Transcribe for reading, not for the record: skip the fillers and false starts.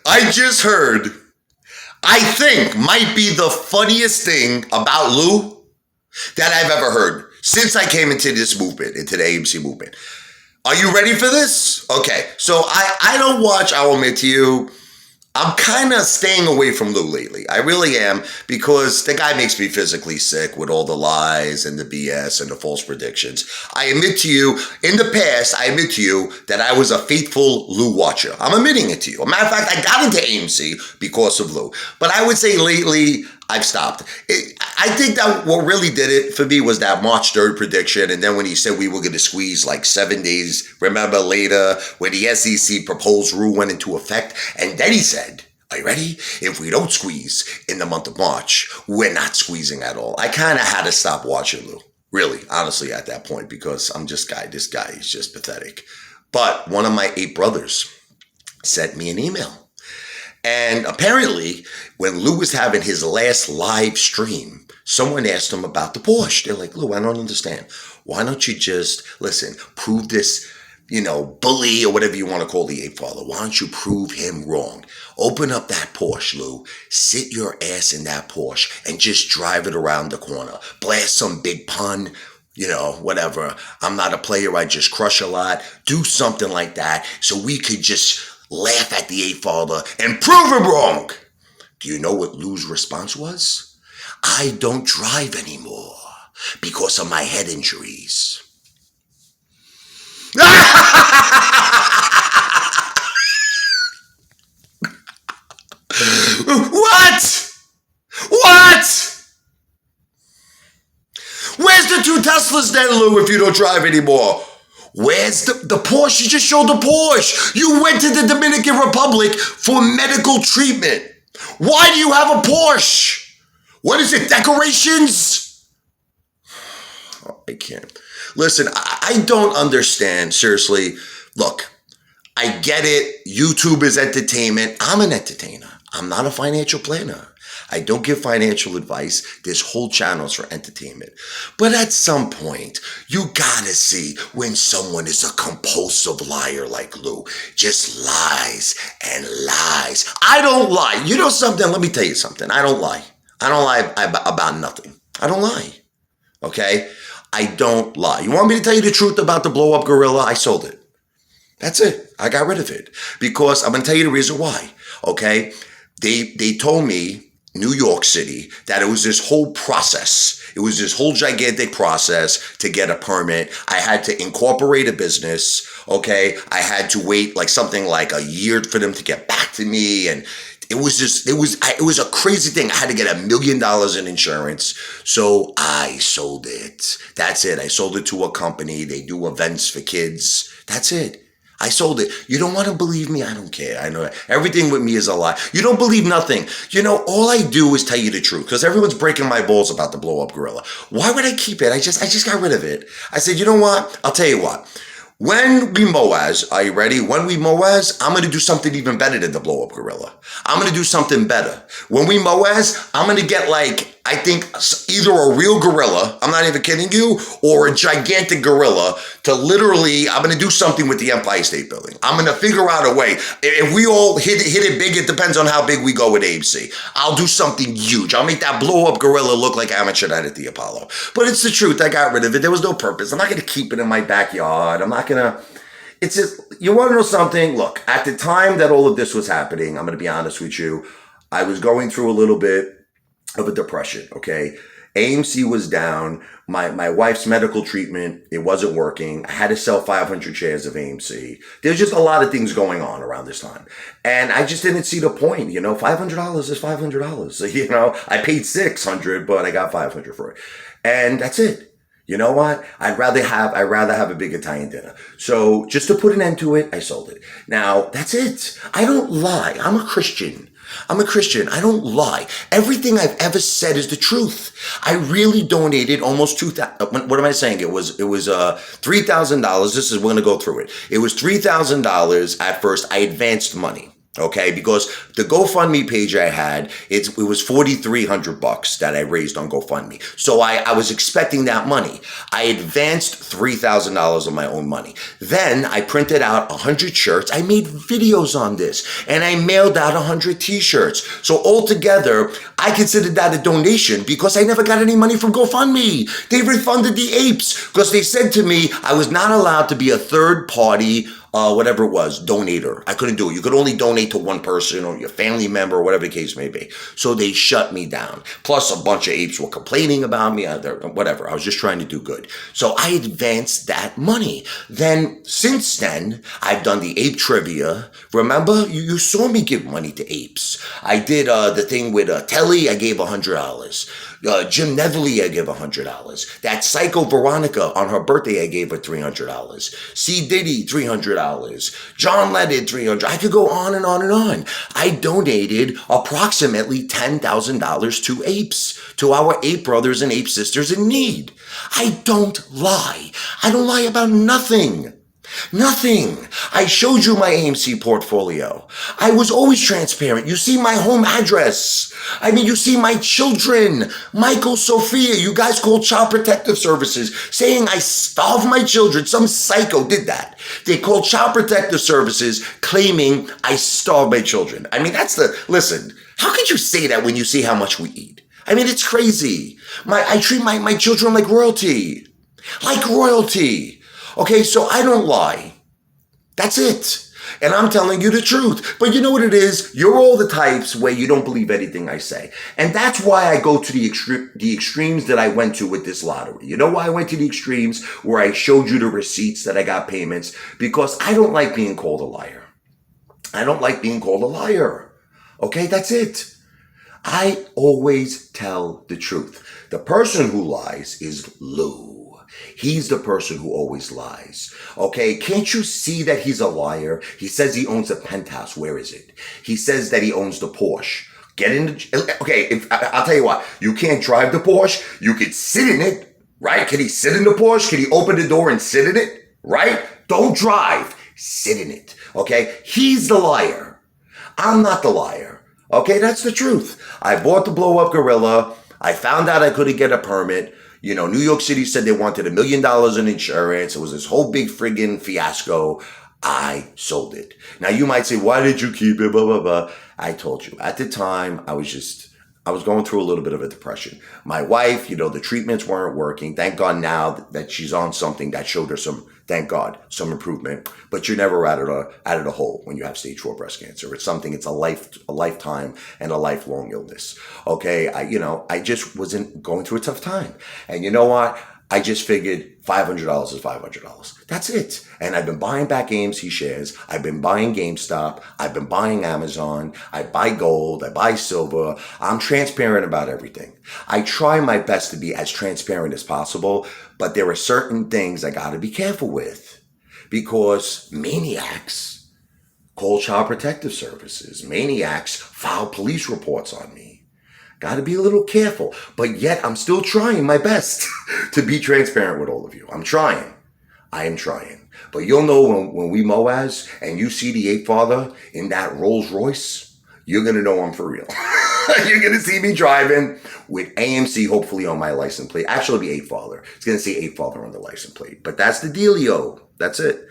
I just heard, I think might be the funniest thing about Lou that I've ever heard since I came into this movement, into the AMC movement. Are you ready for this? Okay, so I don't watch, I'll admit to you, I'm kind of staying away from Lou lately. I really am, because the guy makes me physically sick with all the lies and the BS and the false predictions. I admit to you, in the past, I admit to you that I was a faithful Lou watcher. I'm admitting it to you. As a matter of fact, I got into AMC because of Lou. But I would say lately, I've stopped. I think that what really did it for me was that March 3rd prediction. And then when he said we were going to squeeze like 7 days, remember later when the SEC proposed rule went into effect. And then he said, are you ready? If we don't squeeze in the month of March, we're not squeezing at all. I kind of had to stop watching Lou, really, honestly, at that point, because this guy is just pathetic. But one of my 8 brothers sent me an email. And apparently, when Lou was having his last live stream, someone asked him about the Porsche. They're like, Lou, I don't understand. Why don't you just, listen, prove this, bully or whatever you want to call the ape father. Why don't you prove him wrong? Open up that Porsche, Lou. Sit your ass in that Porsche and just drive it around the corner. Blast some big pun. Whatever. I'm not a player. I just crush a lot. Do something like that so we could just laugh at the ape father and prove him wrong. Do you know what Lou's response was? I don't drive anymore because of my head injuries. What? Where's the 2 Teslas then, Lou, if you don't drive anymore? Where's the Porsche? You just showed the Porsche. You went to the Dominican Republic for medical treatment. Why do you have a Porsche? What is it, decorations? Oh, I can't. Listen, I don't understand, seriously. Look, I get it. YouTube is entertainment. I'm an entertainer. I'm not a financial planner. I don't give financial advice. This whole channel is for entertainment. But at some point, you gotta see when someone is a compulsive liar like Lou. Just lies and lies. I don't lie. You know something? Let me tell you something. I don't lie. I don't lie about nothing. I don't lie. Okay? I don't lie. You want me to tell you the truth about the blow-up gorilla? I sold it. That's it. I got rid of it. Because I'm going to tell you the reason why. Okay? They told me, New York City, that it was this whole process. It was this whole gigantic process to get a permit. I had to incorporate a business, okay? I had to wait something like a year for them to get back to me. And it was a crazy thing. I had to get $1 million in insurance. So I sold it. That's it. I sold it to a company. They do events for kids. That's it. I sold it. You don't want to believe me? I don't care. I know everything with me is a lie. You don't believe nothing. All I do is tell you the truth, because everyone's breaking my balls about the blow-up gorilla. Why would I keep it? I just got rid of it. I said, you know what? I'll tell you what. When we Moaz, are you ready? When we Moaz, I'm going to do something even better than the blow-up gorilla. I'm going to do something better. When we Moaz, I'm going to get I think either a real gorilla, I'm not even kidding you, or a gigantic gorilla to literally, I'm going to do something with the Empire State Building. I'm going to figure out a way. If we all hit it big, it depends on how big we go with AMC. I'll do something huge. I'll make that blow-up gorilla look like amateur night at the Apollo. But it's the truth. I got rid of it. There was no purpose. I'm not going to keep it in my backyard. I'm not going to... It's just, you want to know something? Look, at the time that all of this was happening, I'm going to be honest with you, I was going through a little bit of a depression, okay? AMC was down. My wife's medical treatment, it wasn't working. I had to sell 500 shares of AMC. There's just a lot of things going on around this time. And I just didn't see the point, $500 is $500. So, I paid $600, but I got $500 for it. And that's it. You know what? I'd rather have a big Italian dinner. So just to put an end to it, I sold it. Now, that's it. I don't lie. I'm a Christian. I don't lie. Everything I've ever said is the truth. I really donated almost $2,000. What am I saying? It was $3,000. We're going to go through it. It was $3,000 at first. I advanced money. Okay, because the GoFundMe page I had, it was $4,300 that I raised on GoFundMe. So I was expecting that money. I advanced $3,000 of my own money. Then I printed out 100 shirts. I made videos on this, and I mailed out 100 t-shirts. So altogether, I considered that a donation because I never got any money from GoFundMe. They refunded the apes because they said to me I was not allowed to be a third party whatever it was, donator. I couldn't do it. You could only donate to one person or your family member or whatever the case may be. So they shut me down. Plus a bunch of apes were complaining about me, whatever. I was just trying to do good. So I advanced that money. Then, since then, I've done the ape trivia. Remember? You saw me give money to apes. I did the thing with Telly. I gave $100. Jim Neville, I gave $100. That psycho Veronica, on her birthday, I gave her $300. C. Diddy, $300. John Lennon, $300. I could go on and on and on. I donated approximately $10,000 to apes, to our ape brothers and ape sisters in need. I don't lie. I don't lie about nothing. Nothing. I showed you my AMC portfolio. I was always transparent. You see my home address. I mean, you see my children. Michael, Sophia, you guys called Child Protective Services saying I starved my children. Some psycho did that. They called Child Protective Services claiming I starved my children. I mean, listen, how could you say that when you see how much we eat? I mean, it's crazy. I treat my children like royalty. Like royalty. Okay, so I don't lie. That's it. And I'm telling you the truth. But you know what it is? You're all the types where you don't believe anything I say. And that's why I go to the extremes that I went to with this lottery. You know why I went to the extremes where I showed you the receipts that I got payments? Because I don't like being called a liar. I don't like being called a liar. Okay, that's it. I always tell the truth. The person who lies is Lou. He's the person who always lies. Okay, can't you see that he's a liar? He says he owns a penthouse. Where is it? He says that he owns the Porsche. I'll tell you what. You can't drive the Porsche. You could sit in it, right? Can he sit in the Porsche? Can he open the door and sit in it, right? Don't drive. Sit in it, okay? He's the liar. I'm not the liar. Okay, that's the truth. I bought the blow-up gorilla. I found out I couldn't get a permit. You know, New York City said they wanted $1 million in insurance. It was this whole big friggin' fiasco. I sold it. Now, you might say, why did you keep it? Blah, blah, blah. I told you. At the time, I was going through a little bit of a depression. My wife, you know, the treatments weren't working. Thank God now that she's on something that showed her some improvement. But you're never out of the hole when you have stage 4 breast cancer. It's a lifetime and a lifelong illness. Okay. I just wasn't going through a tough time. And you know what? I just figured $500 is $500. That's it. And I've been buying back AMC shares. I've been buying GameStop. I've been buying Amazon. I buy gold. I buy silver. I'm transparent about everything. I try my best to be as transparent as possible, but there are certain things I got to be careful with because maniacs call Child Protective Services. Maniacs file police reports on me. Got to be a little careful, but yet I'm still trying my best to be transparent with all of you. I'm trying. I am trying. But you'll know when we Moaz and you see the ape father in that Rolls Royce, you're going to know I'm for real. You're going to see me driving with AMC, hopefully on my license plate. Actually, it'll be ape father. It's going to say ape father on the license plate. But that's the dealio. That's it.